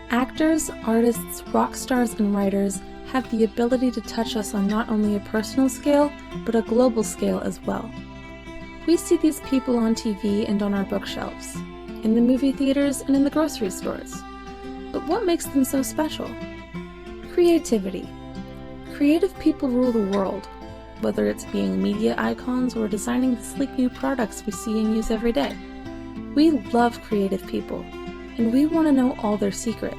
Actors, artists, rock stars, and writers have the ability to touch us on not only a personal scale, but a global scale as well. We see these people on TV and on our bookshelves, in the movie theaters and in the grocery stores. But what makes them so special? Creativity. Creative people rule the world, whether it's being media icons or designing the sleek new products we see and use every day. We love creative people, and we want to know all their secrets.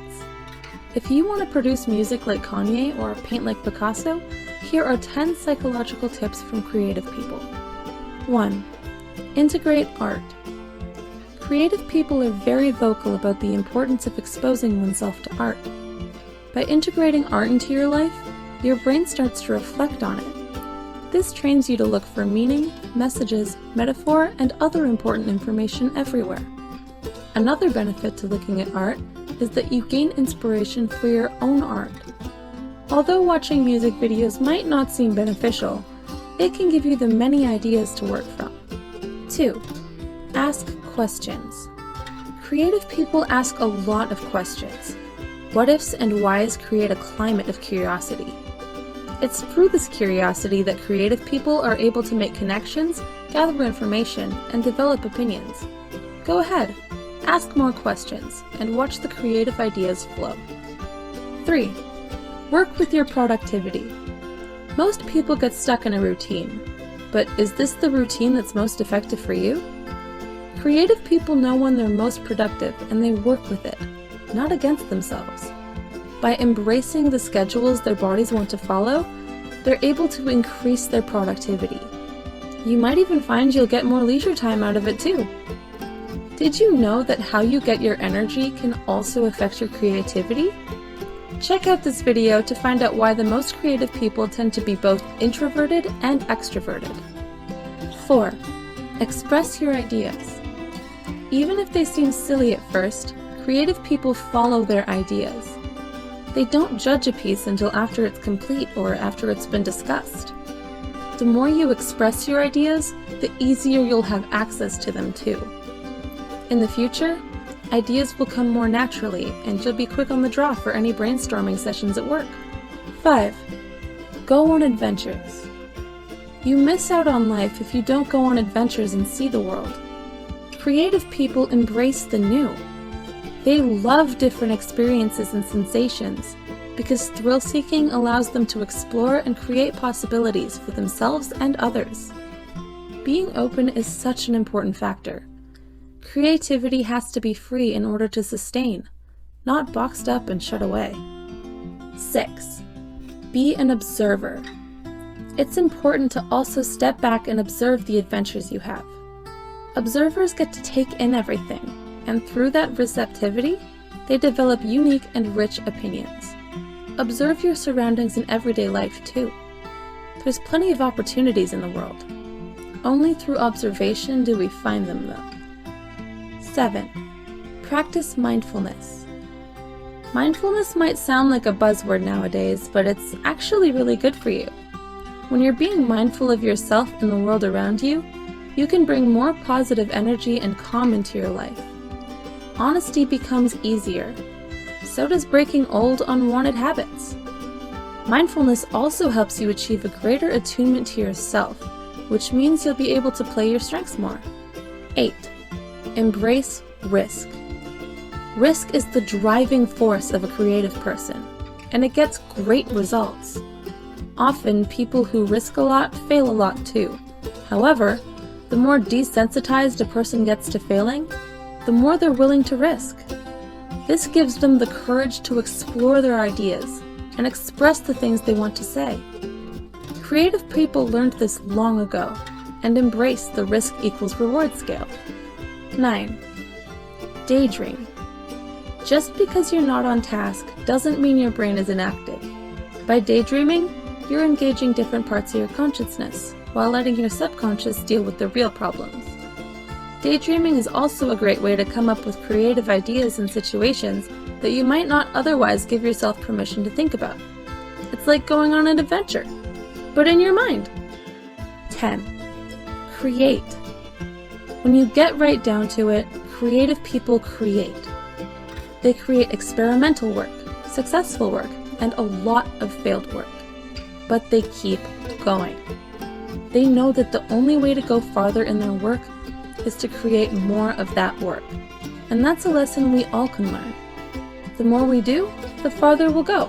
If you want to produce music like Kanye or paint like Picasso, here are 10 psychological tips from creative people. 1. Integrate art. Creative people are very vocal about the importance of exposing oneself to art. By integrating art into your life, your brain starts to reflect on it. This trains you to look for meaning, messages, metaphor, and other important information everywhere. Another benefit to looking at art is that you gain inspiration for your own art. Although watching music videos might not seem beneficial, it can give you the many ideas to work from. 2. Ask questions. Creative people ask a lot of questions. What ifs and whys create a climate of curiosity. It's through this curiosity that creative people are able to make connections, gather information, and develop opinions. Go ahead, ask more questions, and watch the creative ideas flow. 3. Work with your productivity. Most people get stuck in a routine, but is this the routine that's most effective for you? Creative people know when they're most productive, and they work with it, not against themselves. By embracing the schedules their bodies want to follow, they're able to increase their productivity. You might even find you'll get more leisure time out of it too. Did you know that how you get your energy can also affect your creativity? Check out this video to find out why the most creative people tend to be both introverted and extroverted. 4. Express your ideas. Even if they seem silly at first, creative people follow their ideas. They don't judge a piece until after it's complete or after it's been discussed. The more you express your ideas, the easier you'll have access to them too. In the future, ideas will come more naturally and you'll be quick on the draw for any brainstorming sessions at work. 5. Go on adventures. You miss out on life if you don't go on adventures and see the world. Creative people embrace the new. They love different experiences and sensations because thrill-seeking allows them to explore and create possibilities for themselves and others. Being open is such an important factor. Creativity has to be free in order to sustain, not boxed up and shut away. 6. Be an observer. It's important to also step back and observe the adventures you have. Observers get to take in everything, and through that receptivity, they develop unique and rich opinions. Observe your surroundings in everyday life too. There's plenty of opportunities in the world. Only through observation do we find them though. 7. Practice mindfulness. Mindfulness might sound like a buzzword nowadays, but it's actually really good for you. When you're being mindful of yourself and the world around you, you can bring more positive energy and calm into your life. Honesty becomes easier. So does breaking old, unwanted habits. Mindfulness also helps you achieve a greater attunement to yourself, which means you'll be able to play your strengths more. 8. Embrace risk. Risk is the driving force of a creative person, and it gets great results. Often, people who risk a lot fail a lot too. However, the more desensitized a person gets to failing, the more they're willing to risk. This gives them the courage to explore their ideas and express the things they want to say. Creative people learned this long ago and embraced the risk equals reward scale. 9. Daydream. Just because you're not on task doesn't mean your brain is inactive. By daydreaming, you're engaging different parts of your consciousness while letting your subconscious deal with the real problems. Daydreaming is also a great way to come up with creative ideas and situations that you might not otherwise give yourself permission to think about. It's like going on an adventure, but in your mind. 10. Create. When you get right down to it, creative people create. They create experimental work, successful work, and a lot of failed work. But they keep going. They know that the only way to go farther in their work is to create more of that work. And that's a lesson we all can learn. The more we do, the farther we'll go.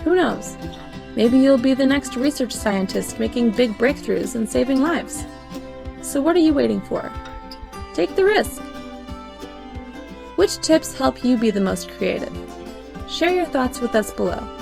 Who knows? Maybe you'll be the next research scientist making big breakthroughs and saving lives. So what are you waiting for? Take the risk. Which tips help you be the most creative? Share your thoughts with us below.